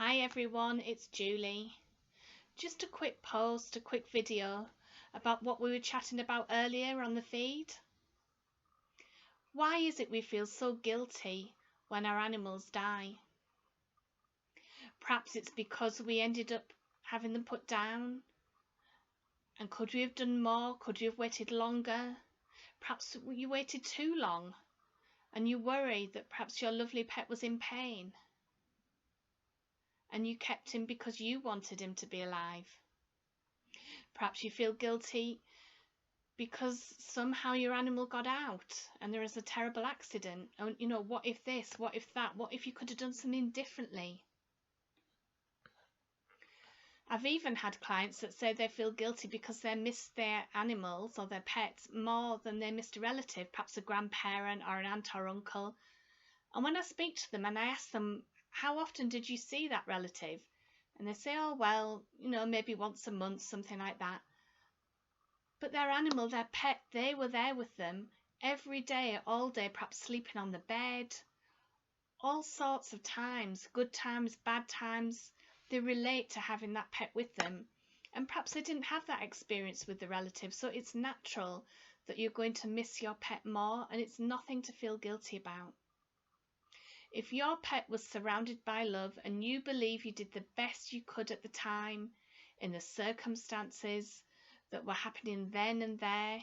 Hi everyone, it's Julie. Just a quick post, a quick video about what we were chatting about earlier on the feed. Why is it we feel so guilty when our animals die? Perhaps it's because we ended up having them put down. And could we have done more? Could we have waited longer? Perhaps you waited too long and you worried that perhaps your lovely pet was in pain. And you kept him because you wanted him to be alive. Perhaps you feel guilty because somehow your animal got out and there is a terrible accident. And what if this? What if that? What if you could have done something differently? I've even had clients that say they feel guilty because they miss their animals or their pets more than they missed a relative, perhaps a grandparent or an aunt or uncle. And when I speak to them and I ask them, how often did you see that relative? And they say, oh, well, maybe once a month, something like that. But their animal, their pet, they were there with them every day, all day, perhaps sleeping on the bed, all sorts of times, good times, bad times. They relate to having that pet with them. And perhaps they didn't have that experience with the relative. So it's natural that you're going to miss your pet more, and it's nothing to feel guilty about. If your pet was surrounded by love and you believe you did the best you could at the time, in the circumstances that were happening then and there,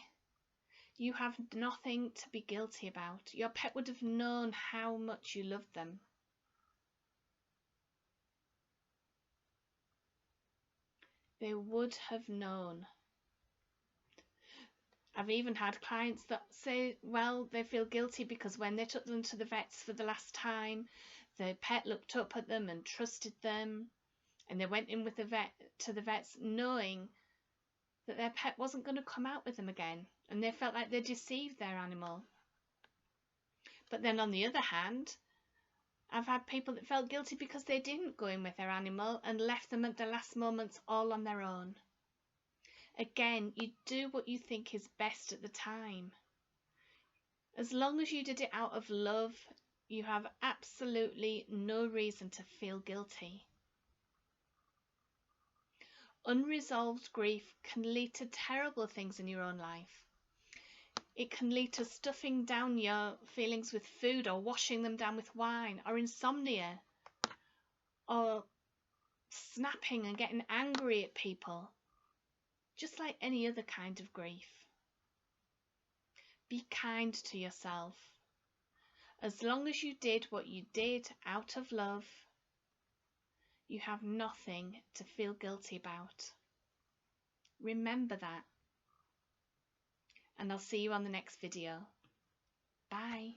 you have nothing to be guilty about. Your pet would have known how much you loved them. They would have known. I've even had clients that say, well, they feel guilty because when they took them to the vets for the last time, the pet looked up at them and trusted them, and they went in with the vet to the vets knowing that their pet wasn't going to come out with them again, and they felt like they deceived their animal. But then on the other hand, I've had people that felt guilty because they didn't go in with their animal and left them at the last moments all on their own. Again, you do what you think is best at the time. As long as you did it out of love, you have absolutely no reason to feel guilty. Unresolved grief can lead to terrible things in your own life. It can lead to stuffing down your feelings with food, or washing them down with wine, or insomnia, or snapping and getting angry at people, just like any other kind of grief. Be kind to yourself. As long as you did what you did out of love, you have nothing to feel guilty about. Remember that. And I'll see you on the next video. Bye.